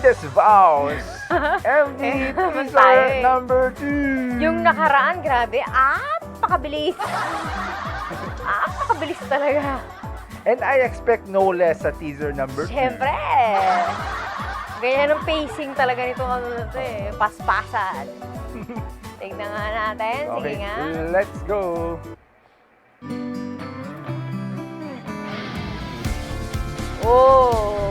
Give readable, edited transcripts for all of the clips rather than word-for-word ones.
Grandest Vows. MV Naman teaser tayo eh. number 2. Yung nakaraan, grabe, pakabilis. Pakabilis talaga. And I expect no less sa teaser number 2. Siyempre. Ganyan ang pacing talaga nitong ano na to eh. Paspasan. Tignan nga natin. Sige Okay, nga. let's go. Oh.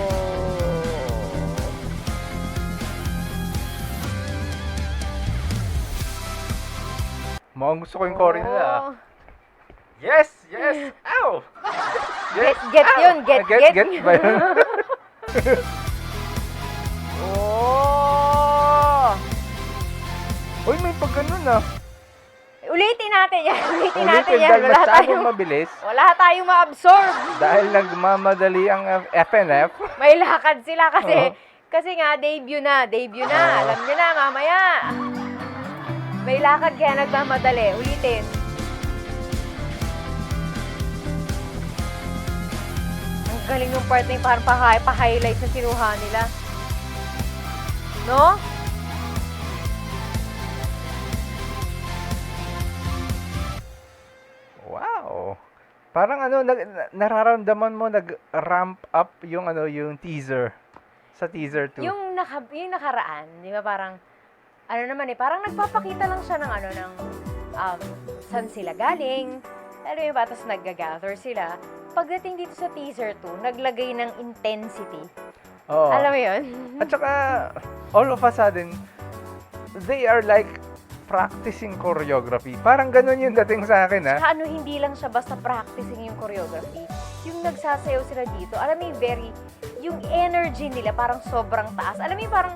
Mukhang gusto ko yung chore nila. Oh. Yes! Yes! Ow! Yes! Get Ow! yun, get. Get ba yun? Oh. Uy, may pag ganun ah. Ulitin natin yan. Ulitin natin Ulitin, yan. dahil masyadong mabilis. Wala tayong ma-absorb. Dahil nagmamadali ang FNF. May lakad sila kasi. Oo. Kasi nga, debut na. Alam niyo na, mamaya. May lakad kaya nagmamadali. Ulitin. Ang galing ng part na yung parang pa-highlight na sinuha nila. No? Wow. Parang nararamdaman mo nag-ramp up yung yung teaser. Sa teaser 2. Yung nakaraan, di ba parang, parang nagpapakita lang siya ng saan sila galing. Alam mo ba, tapos nag-gather sila. Pagdating dito sa teaser 2, naglagay ng intensity. Oo. Alam mo yun? At saka, all of a sudden, they are like practicing choreography. Parang ganun yung dating sa akin, ha? Saka hindi lang siya basta practicing yung choreography. Yung nagsasayaw sila dito, alam mo yung energy nila parang sobrang taas. Alam mo yung parang,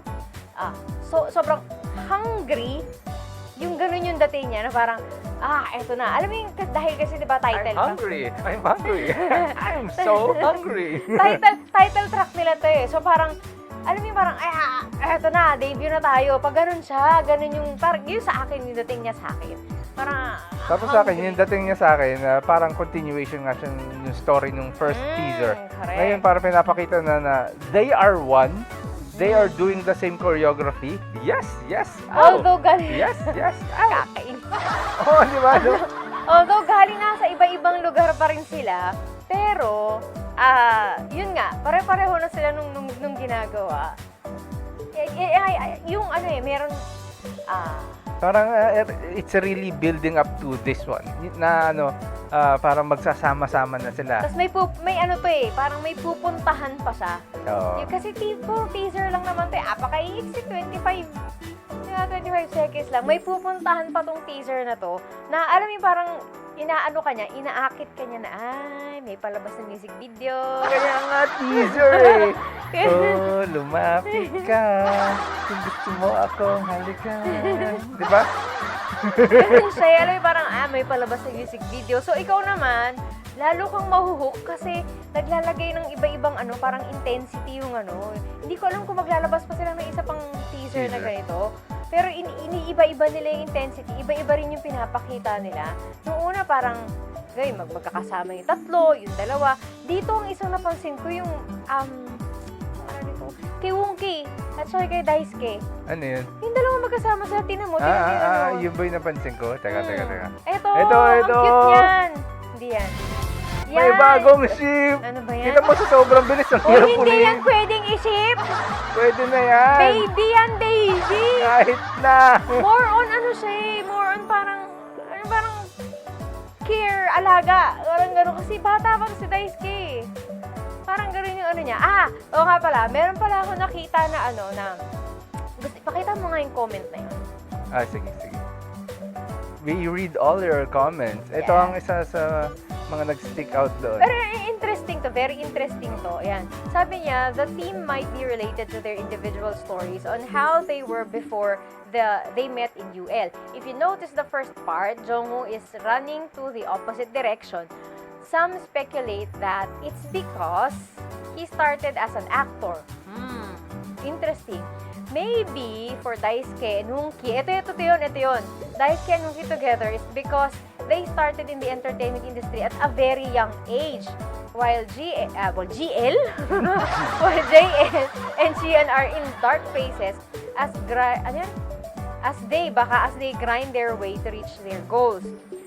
sobrang hungry. Yung ganun yung dating niya na parang, eto na. Alam mo yung, dahil kasi diba title I'm hungry. I'm so hungry. title track nila to eh. So parang, alam mo yung parang, eto na, debut na tayo. Pag ganun siya, ganun yung, parang yun sa akin, yung dating niya sa akin. Parang, Tapos sa akin, yung dating niya sa akin, parang continuation nga siya yung story nung first teaser. correct. Ngayon, parang pinapakita na they are one. They are doing the same choreography. Yes, yes. Ow. Although galing, Yes, yes. Ow. kakain. Oh, di ba? No? Although galing nga sa iba-ibang lugar pa rin sila, pero, yun nga, pare-pareho na sila nung ginagawa. Yung meron, Parang it's really building up to this one. Na parang magsasama-sama na sila. tas may parang may pupuntahan pa siya. Oo. Yung kasi teaser lang naman to apakaiiksi, 25 seconds lang. May pupuntahan pa tong teaser na to, na alam mo parang inaakit ka niya na, may palabas na music video. Kaya nga teaser eh. Oh, lumapit ka. Kung gusto mo akong halikan. Di ba? Ganun siya, alam mo parang, may palabas na music video. So, ikaw naman, lalo kang mahuhook kasi naglalagay ng iba-ibang parang intensity yung Hindi ko alam kung maglalabas pa sila ng isa pang teaser na ganito. Pero iniiba-iba nila yung intensity, iba-iba rin yung pinapakita nila. Nung una parang, magkakasama yung tatlo, yung dalawa. Dito ang isang napansin ko yung, kay Wonky at saka kay Daisuke. Ano yun? Yung dalawa magkasama sila, tinan mo. Yun ba yung napansin ko? Teka. Ito, Ito. ang cute niyan. Hindi yan. May bagong ship! Ano ba yan? Kita mo sa sobrang bilis ng hirap Hindi ulihin. yan pwedeng isip. Pwede na yan. Baby yan, baby. Kahit na. More on more on parang care, alaga. Parang gano'n. Kasi bata pang si Daisuke. Parang gano'n yung niya. Oo nga pala. Meron pala ako nakita na pakita mo nga yung comment na yun. Sige. We read all your comments. Ito Yeah. ang isa sa mga nag-stick out doon. Pero very interesting to. Ayan. Sabi niya, the theme might be related to their individual stories on how they were before they met in UL. If you notice the first part, Jongwoo is running to the opposite direction. Some speculate that it's because he started as an actor. Interesting. Maybe for Daisuke and Wonky, ito yun. Daisuke and Wonky together is because they started in the entertainment industry at a very young age. while GL, while JL and Shian are in dark places as as they grind their way to reach their goals.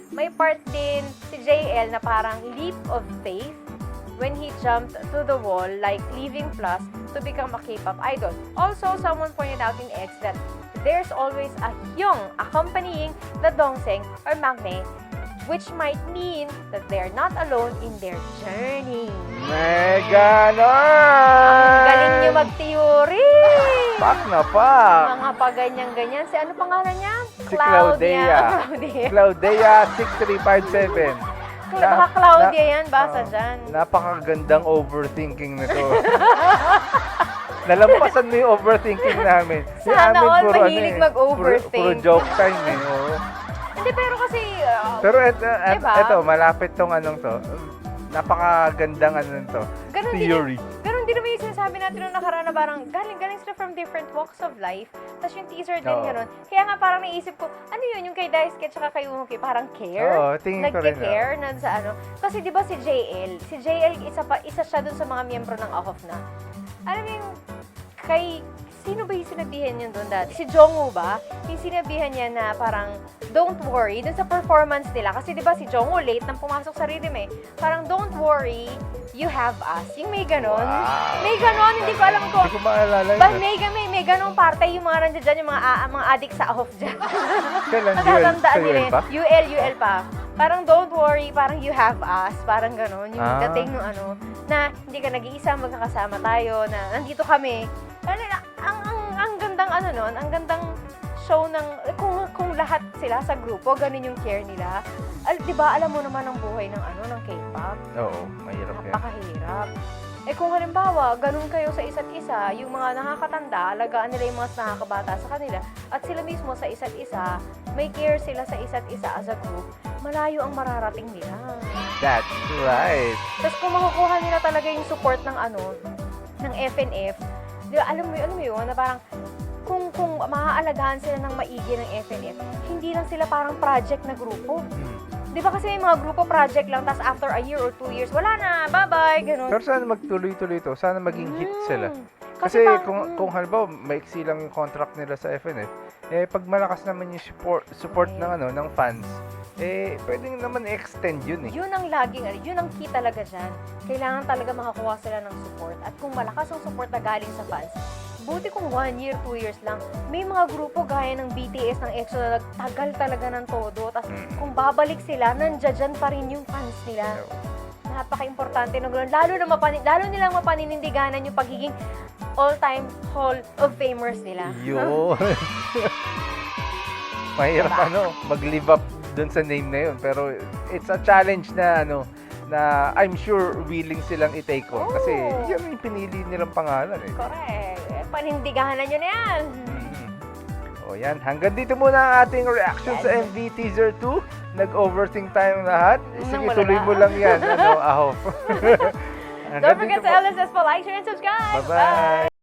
May part din si JL na parang leap of faith when he jumped to the wall like leaving Plus to become a K-pop idol. Also, someone pointed out in X that there's always a hyung accompanying the dongseng or maknae, which might mean that they're not alone in their journey. May ganon! Galing nyo mag-theory! Pak na pak! Mga paganyan-ganyan. Si ano pangalan niya? Si Claudia. Claudia 6357. Baka Claudia yan, basa dyan. Napakagandang overthinking nito. Nalampasan mo yung overthinking namin. Sana Yung amin, all puro mahilig ano mag-overthink. Puro joke time eh. Oo. Hindi, pero kasi... Pero diba? eto, malapit tong anong to. Napakagandang ano to. Ganun Theory. Ganun din naman yung sinasabi natin nung nakaraan na parang galing sila from different walks of life. Tapos yung teaser din Oo. ganun. Kaya nga parang naisip ko, ano yun, yung kay Daisuke at saka kay Umuki, parang care? Oo, tingin ko rin. Nagke-care na sa ano. Kasi di ba si JL, isa siya dun sa mga miyembro ng AHOF na. Alam mo yung sino ba yung sinabihan niya doon dati? Si Jongwoo ba? Yung sinabihan niya na parang, don't worry, dun sa performance nila. Kasi di ba si Jongwoo late nang pumasok sa rhythm eh. Parang, don't worry, you have us. Yung may ganon. Wow. May ganon, hindi ko alam ko. Hindi ko maalala yun. Ba, may ganong parte yung mga nandiyan dyan, yung mga adik sa AHOF dyan. Kailan Natatandaan UL nila pa? yun. UL pa. Parang don't worry, parang you have us. Parang ganon. Yung Ah. dating nung ano, na hindi ka nag-iisa, magkakasama tayo, na nandito kami. Ano, ang gandang ano nun, ang gandang show ng, kung lahat sila sa grupo, ganun yung care nila. Di ba, alam mo naman ang buhay ng ng K-pop. Oo, mahirap yan. Napakahirap. Kung halimbawa, ganun kayo sa isa't isa, yung mga nakakatanda, alagaan nila yung mga nakakabata sa kanila, at sila mismo sa isa't isa, may care sila sa isa't isa as a group, malayo ang mararating nila. That's right. Tapos kung makukuha nila talaga yung support ng ng FNF, di ba, alam mo yun, na parang, kung maaalagaan sila ng maigi ng FNF, hindi lang sila parang project na grupo. Di ba kasi may mga grupo project lang, tapos after a year or 2 years, wala na, bye-bye, ganun. Pero sana magtuloy-tuloy to. Sana maging hit sila. Kasi kung halimbawa, maiksi lang yung contract nila sa FNF, pag malakas naman yung support ng fans, pwedeng naman i-extend yun eh. Yun ang yun ang key talaga dyan. Kailangan talaga makakuha sila ng support. At kung malakas ang support na galing sa fans, buti kung 1 year, 2 years lang, may mga grupo gaya ng BTS, ng EXO na nagtagal talaga ng todo. Tapos kung babalik sila, nandiyan pa rin yung fans nila. Napaka-importante na gano'n. Lalo nilang mapaninindiganan yung pagiging all-time Hall of Famers nila. Yun. Mahirap mag-live up dun sa name na yun. Pero it's a challenge na na I'm sure willing silang i-take on. Kasi yan yung pinili nilang pangalan eh. Correct. Panindiganan nyo na yan. O yan, hanggang dito muna ang ating reaction sa MV Teaser 2. Nag-overthink tayong lahat. Sige, tuloy mo lang yan. AHOF. Don't forget to LSS for like, share, and subscribe. Bye-bye.